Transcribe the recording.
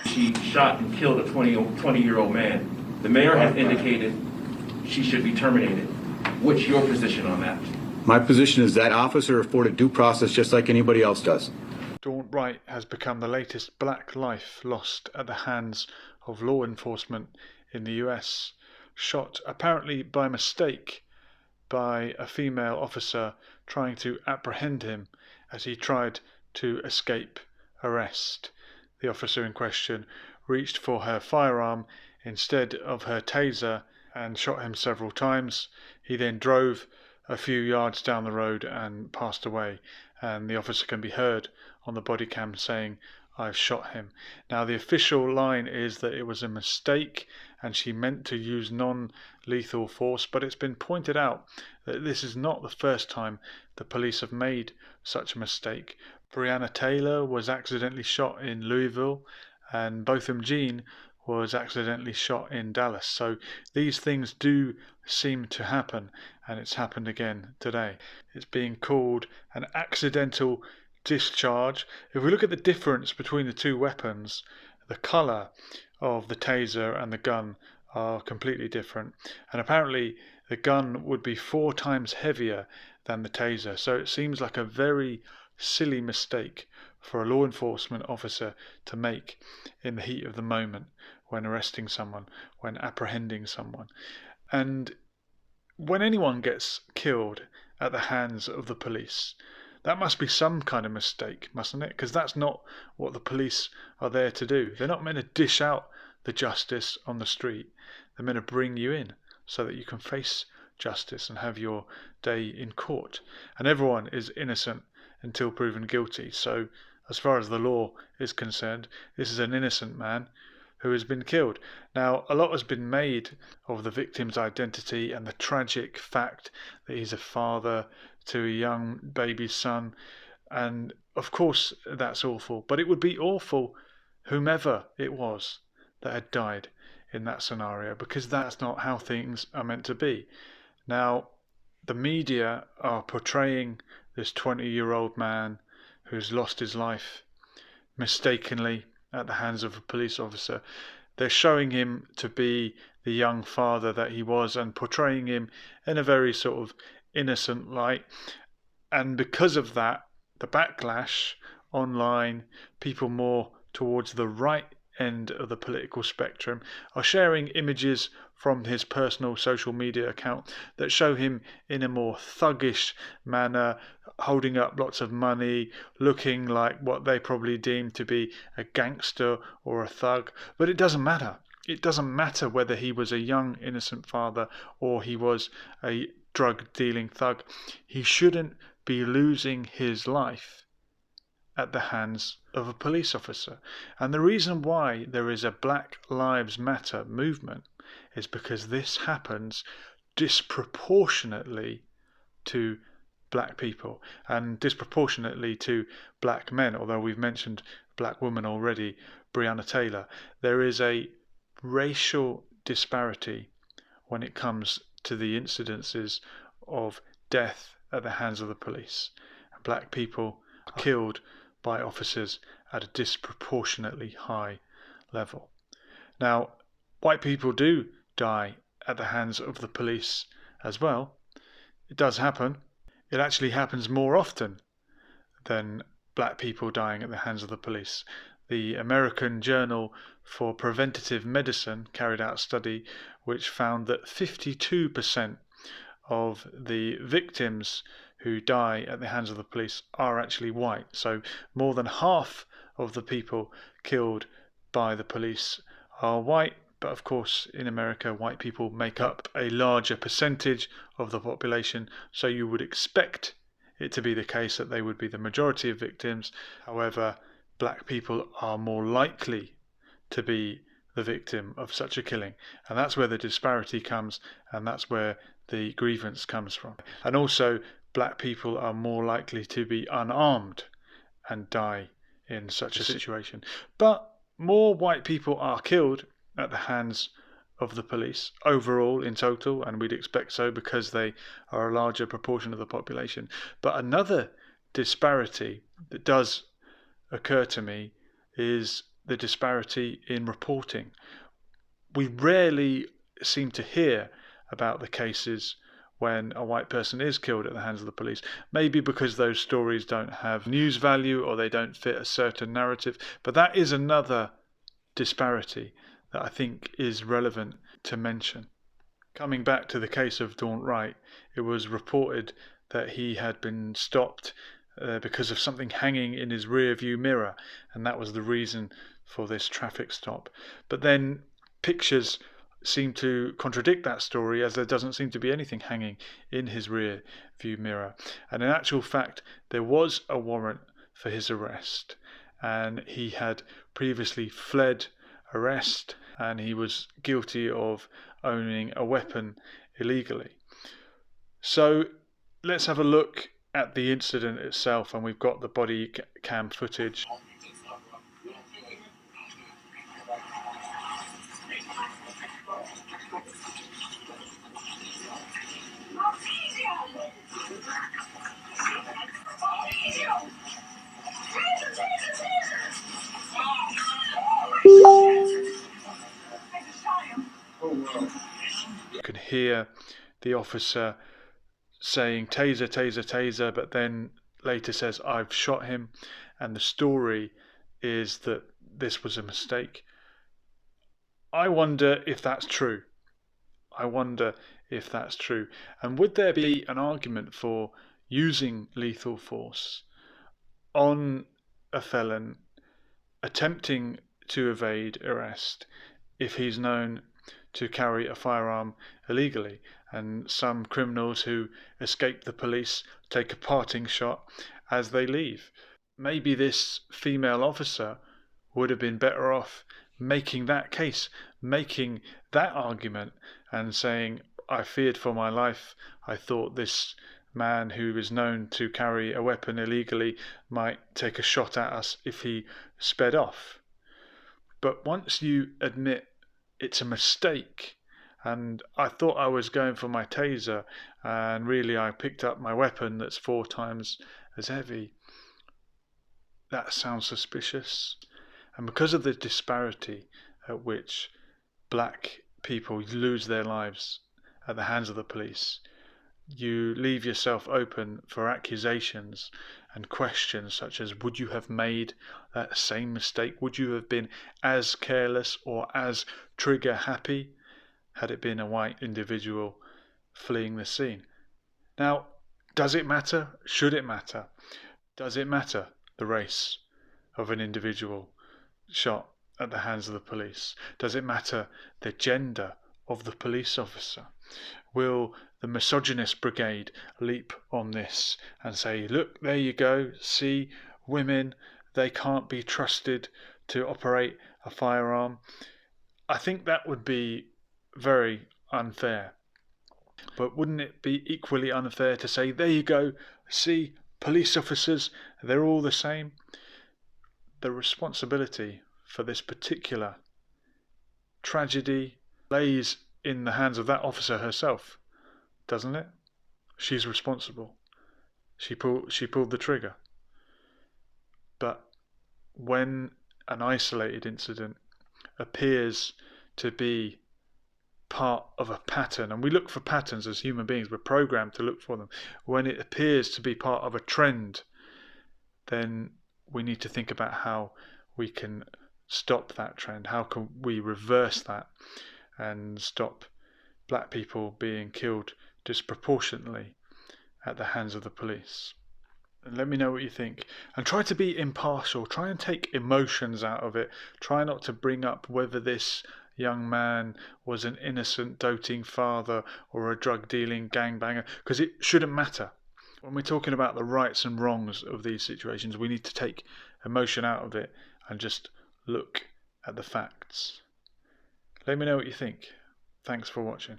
She shot and killed a 20-year-old man. The mayor has indicated she should be terminated. What's your position on that? My position is that officer afforded due process just like anybody else does. Daunte Wright has become the latest black life lost at the hands of law enforcement in the US. Shot apparently by mistake by a female officer trying to apprehend him as he tried to escape arrest. The officer in question reached for her firearm instead of her taser and shot him several times. He then drove a few yards down the road and passed away, and the officer can be heard on the bodycam saying, "I've shot him." Now the official line is that it was a mistake and she meant to use non-lethal force, but it's been pointed out that this is not the first time the police have made such a mistake. Breonna Taylor was accidentally shot in Louisville, and Botham Jean was accidentally shot in Dallas. So these things do seem to happen, and it's happened again today. It's being called an accidental discharge. If we look at the difference between the two weapons, the colour of the taser and the gun are completely different, and apparently the gun would be 4 times heavier than the taser. So it seems like a very silly mistake for a law enforcement officer to make in the heat of the moment when arresting someone, when apprehending someone. And when anyone gets killed at the hands of the police, that must be some kind of mistake, mustn't it? Because that's not what the police are there to do. They're not meant to dish out the justice on the street. They're meant to bring you in so that you can face justice and have your day in court. And everyone is innocent until proven guilty. So as far as the law is concerned, this is an innocent man who has been killed. Now, a lot has been made of the victim's identity and the tragic fact that he's a father to a young baby son. And of course, that's awful. But it would be awful whomever it was that had died in that scenario, because that's not how things are meant to be. Now, the media are portraying this 20-year-old man who's lost his life mistakenly at the hands of a police officer. They're showing him to be the young father that he was and portraying him in a very sort of innocent light. And because of that, the backlash online, people more towards the right end of the political spectrum are sharing images from his personal social media account that show him in a more thuggish manner, holding up lots of money, looking like what they probably deem to be a gangster or a thug. But it doesn't matter. It doesn't matter whether he was a young innocent father or he was a drug dealing thug. He shouldn't be losing his life at the hands of a police officer. And the reason why there is a Black Lives Matter movement is because this happens disproportionately to black people and disproportionately to black men. Although we've mentioned black woman already, Breonna Taylor, there is a racial disparity when it comes to the incidences of death at the hands of the police. Black people are killed by officers at a disproportionately high level. Now, white people do die at the hands of the police as well. It does happen. It actually happens more often than black people dying at the hands of the police. The American Journal for Preventative Medicine carried out a study which found that 52% of the victims who die at the hands of the police are actually white. So more than half of the people killed by the police are white. But of course, in America, white people make up a larger percentage of the population. So you would expect it to be the case that they would be the majority of victims. However, black people are more likely to be the victim of such a killing. And that's where the disparity comes, and that's where the grievance comes from. And also, black people are more likely to be unarmed and die in such a situation. But more white people are killed at the hands of the police overall in total, and we'd expect so because they are a larger proportion of the population. But another disparity that does occur to me is the disparity in reporting. We rarely seem to hear about the cases when a white person is killed at the hands of the police. Maybe because those stories don't have news value or they don't fit a certain narrative. But that is another disparity that I think is relevant to mention. Coming back to the case of Daunte Wright, it was reported that he had been stopped because of something hanging in his rear view mirror, and that was the reason for this traffic stop. But then pictures seem to contradict that story, as there doesn't seem to be anything hanging in his rear view mirror. And in actual fact, there was a warrant for his arrest, and he had previously fled arrest, and he was guilty of owning a weapon illegally. So let's have a look at the incident itself, and we've got the body cam footage. You can hear the officer saying taser, taser, taser, but then later says I've shot him, and the story is that this was a mistake. I wonder if that's true. I wonder if that's true. And would there be an argument for using lethal force on a felon attempting to evade arrest if he's known to carry a firearm illegally? And some criminals who escape the police take a parting shot as they leave. Maybe this female officer would have been better off making that case, making that argument, and saying, I feared for my life. I thought this man who is known to carry a weapon illegally might take a shot at us if he sped off. But once you admit it's a mistake, and I thought I was going for my taser, and really I picked up my weapon that's 4 times as heavy, that sounds suspicious. And because of the disparity at which black people lose their lives at the hands of the police, you leave yourself open for accusations and questions such as, would you have made that same mistake? Would you have been as careless or as trigger happy had it been a white individual fleeing the scene? Now, does it matter? Should it matter? Does it matter the race of an individual shot at the hands of the police? Does it matter the gender of the police officer? Will the misogynist brigade leap on this and say, look, there you go, see, women, they can't be trusted to operate a firearm? I think that would be very unfair. But wouldn't it be equally unfair to say, there you go, see, police officers, they're all the same? The responsibility for this particular tragedy lays in the hands of that officer herself, doesn't it? She's responsible. She pulled the trigger. But when an isolated incident appears to be part of a pattern, and we look for patterns as human beings, we're programmed to look for them. When it appears to be part of a trend, then we need to think about how we can stop that trend. How can we reverse that and stop black people being killed disproportionately at the hands of the police? And let me know what you think. And try to be impartial. Try and take emotions out of it. Try not to bring up whether this young man was an innocent doting father or a drug-dealing gangbanger, because it shouldn't matter. When we're talking about the rights and wrongs of these situations, we need to take emotion out of it and just look at the facts. Let me know what you think. Thanks for watching.